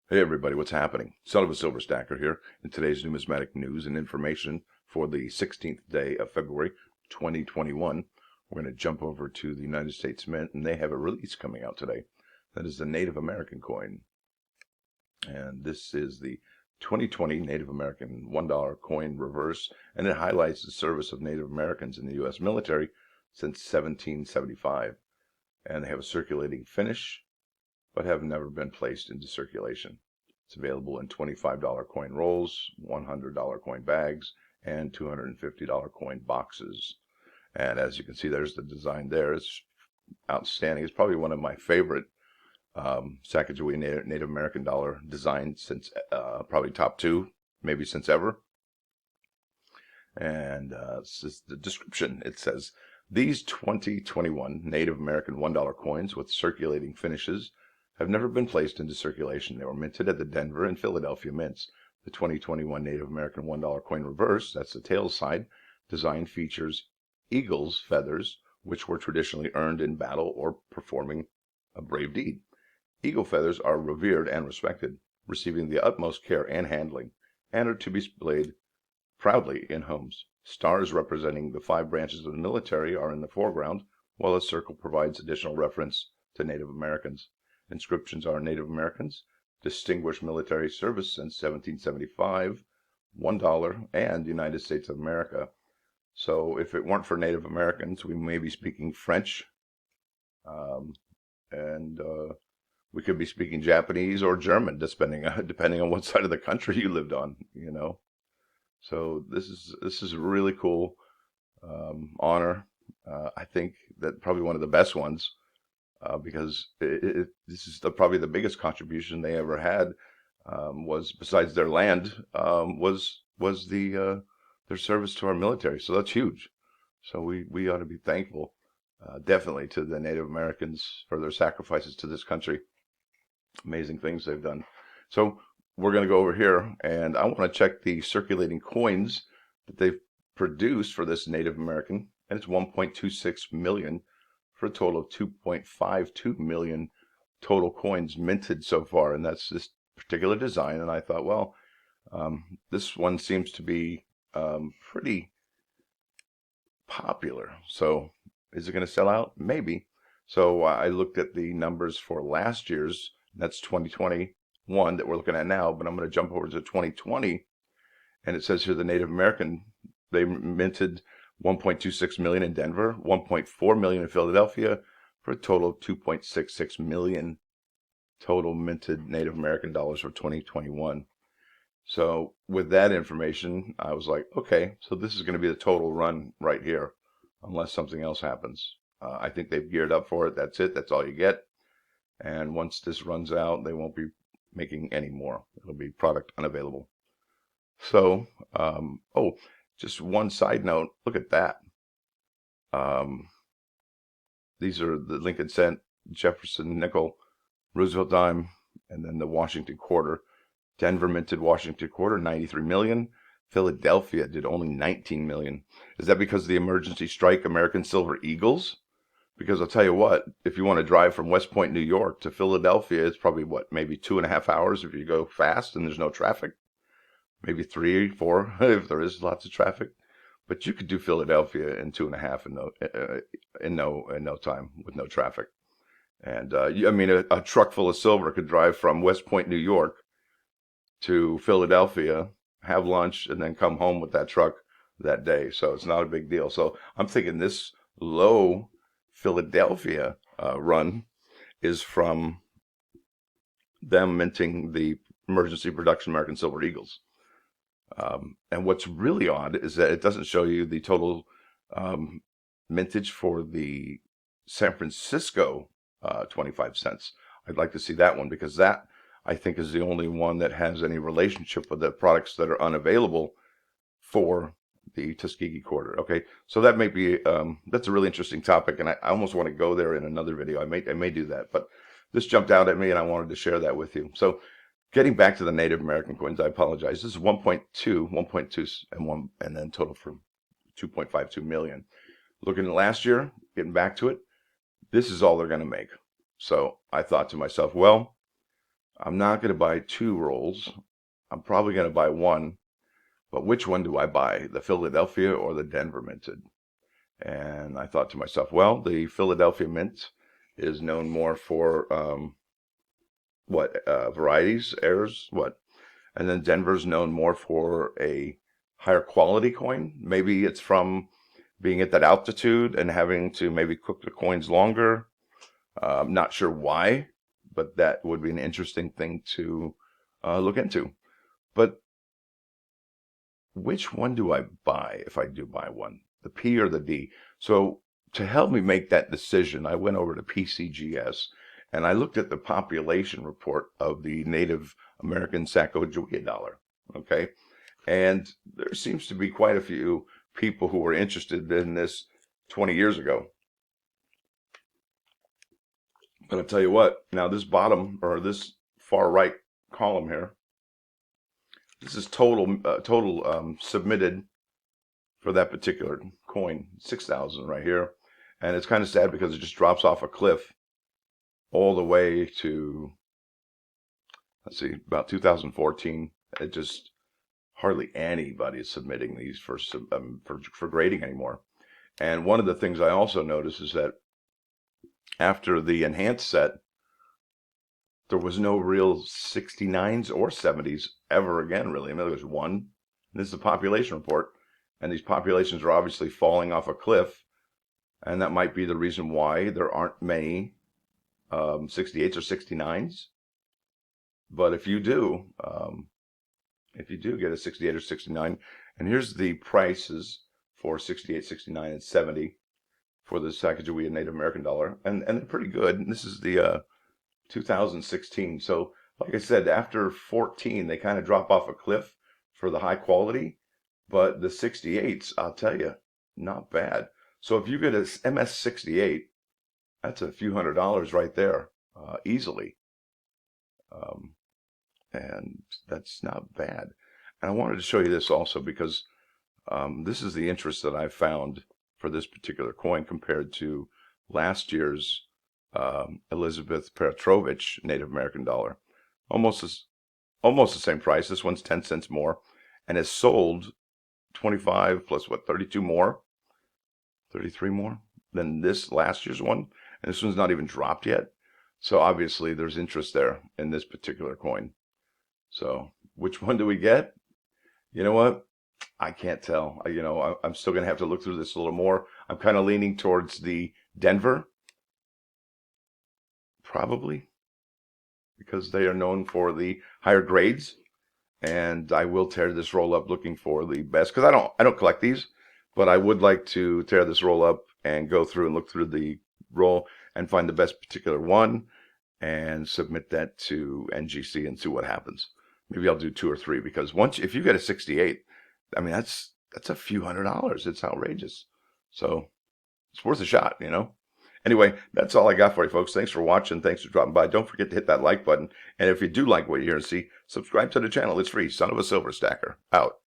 Hey everybody, what's happening? Son of a Silver Stacker here in today's numismatic news and information for the 16th day of February 2021. We're going to jump over to the United States Mint, and they have a release coming out today. That is the Native American coin. And this is the 2020 Native American $1 coin reverse, and it highlights the service of Native Americans in the U.S. military since 1775. And they have a circulating finish, but have never been placed into circulation. It's available in $25 coin rolls, $100 coin bags, and $250 coin boxes. And as you can see, there's the design there. It's outstanding. It's probably one of my favorite Sacagawea Native American dollar designs since probably top two, maybe since ever. And this is the description. It says, these 2021 Native American $1 coins with circulating finishes have never been placed into circulation. They were minted at the Denver and Philadelphia mints. The 2021 Native American $1 coin reverse, that's the tail side, design features eagle's feathers, which were traditionally earned in battle or performing a brave deed. Eagle feathers are revered and respected, receiving the utmost care and handling, and are to be displayed proudly in homes. Stars representing the 5 branches of the military are in the foreground, while a circle provides additional reference to Native Americans. Inscriptions are Native Americans, distinguished military service since 1775, $1, and United States of America. So if it weren't for Native Americans, we may be speaking French, and we could be speaking Japanese or German, depending on what side of the country you lived on, you know. So this is a really cool honor. I think that probably one of the best ones. Because this is probably the biggest contribution they ever had, was besides their land, was their service to our military. So that's huge. So we ought to be thankful, definitely, to the Native Americans for their sacrifices to this country. Amazing things they've done. So we're going to go over here, and I want to check the circulating coins that they've produced for this Native American, and it's 1.26 million. For a total of 2.52 million total coins minted so far, and that's this particular design. And I thought, well, this one seems to be pretty popular. So is it going to sell out? Maybe. So I looked at the numbers for last year's, that's 2021 that we're looking at now, but I'm going to jump over to 2020, and it says here the Native American, they minted 1.26 million in Denver, 1.4 million in Philadelphia, for a total of 2.66 million total minted Native American dollars for 2021. So with that information, I was like, okay, so this is going to be the total run right here, unless something else happens. I think they've geared up for it. That's it. That's all you get. And once this runs out, they won't be making any more. It'll be product unavailable. So, just one side note, look at that. These are the Lincoln cent, Jefferson nickel, Roosevelt dime, and then the Washington quarter. Denver minted Washington quarter, 93 million. Philadelphia did only 19 million. Is that because of the emergency strike American Silver Eagles? Because I'll tell you what, if you want to drive from West Point, New York to Philadelphia, it's probably, maybe 2.5 hours if you go fast and there's no traffic. Maybe 3, 4 if there is lots of traffic, but you could do Philadelphia in 2.5 in no time with no traffic. And I mean, a truck full of silver could drive from West Point, New York, to Philadelphia, have lunch, and then come home with that truck that day. So it's not a big deal. So I'm thinking this low Philadelphia run is from them minting the emergency production American Silver Eagles. And what's really odd is that it doesn't show you the total mintage for the San Francisco 25 cents. I'd like to see that one, because that, I think, is the only one that has any relationship with the products that are unavailable for the Tuskegee quarter. Okay, so that may be that's a really interesting topic, and I almost want to go there in another video. I may do that, but this jumped out at me, and I wanted to share that with you. So, getting back to the Native American coins, I apologize. This is 1.2, and then total for 2.52 million. Looking at last year, getting back to it, this is all they're going to make. So I thought to myself, well, I'm not going to buy 2 rolls. I'm probably going to buy 1. But which one do I buy? The Philadelphia or the Denver minted? And I thought to myself, well, the Philadelphia mint is known more for varieties, errors, what? And then Denver's known more for a higher quality coin. Maybe it's from being at that altitude and having to maybe cook the coins longer. I'm not sure why, but that would be an interesting thing to look into. But which one do I buy if I do buy one? The P or the D? So to help me make that decision, I went over to PCGS and I looked at the population report of the Native American Sacagawea Dollar. Okay. And there seems to be quite a few people who were interested in this 20 years ago. But I'll tell you what, now this bottom or this far right column here, this is total submitted for that particular coin, 6,000 right here. And it's kind of sad because it just drops off a cliff all the way to, let's see, about 2014. It just hardly anybody is submitting these for grading anymore. And one of the things I also noticed is that after the enhanced set, there was no real 69s or 70s ever again, really. I mean, there was one. This is a population report, and these populations are obviously falling off a cliff, and that might be the reason why there aren't many 68s or 69s. But if you do get a 68 or 69, and here's the prices for 68, 69, and 70 for the Sacagawea Native American dollar, and they're pretty good. And this is the 2016. So, like I said, after 14, they kind of drop off a cliff for the high quality, but the 68s, I'll tell you, not bad. So if you get a MS68, that's a few $100s right there, easily. And that's not bad. And I wanted to show you this also because this is the interest that I found for this particular coin compared to last year's Elizabeth Petrovich Native American dollar. Almost the same price. This one's 10 cents more and has sold 25 plus 32 more, 33 more than this last year's one. And this one's not even dropped yet. So obviously there's interest there in this particular coin. So which one do we get? You know what? I can't tell. I'm still going to have to look through this a little more. I'm kind of leaning towards the Denver, probably, because they are known for the higher grades. And I will tear this roll up looking for the best, because I don't collect these, but I would like to tear this roll up and go through and look through the roll and find the best particular one and submit that to NGC and see what happens. Maybe I'll do 2 or 3, because if you get a 68, I mean, that's a few $100s. It's outrageous. So it's worth a shot, Anyway, that's all I got for you, folks. Thanks for watching. Thanks for dropping by. Don't forget to hit that like button. And if you do like what you hear and see, subscribe to the channel. It's free. Son of a Silver Stacker. Out.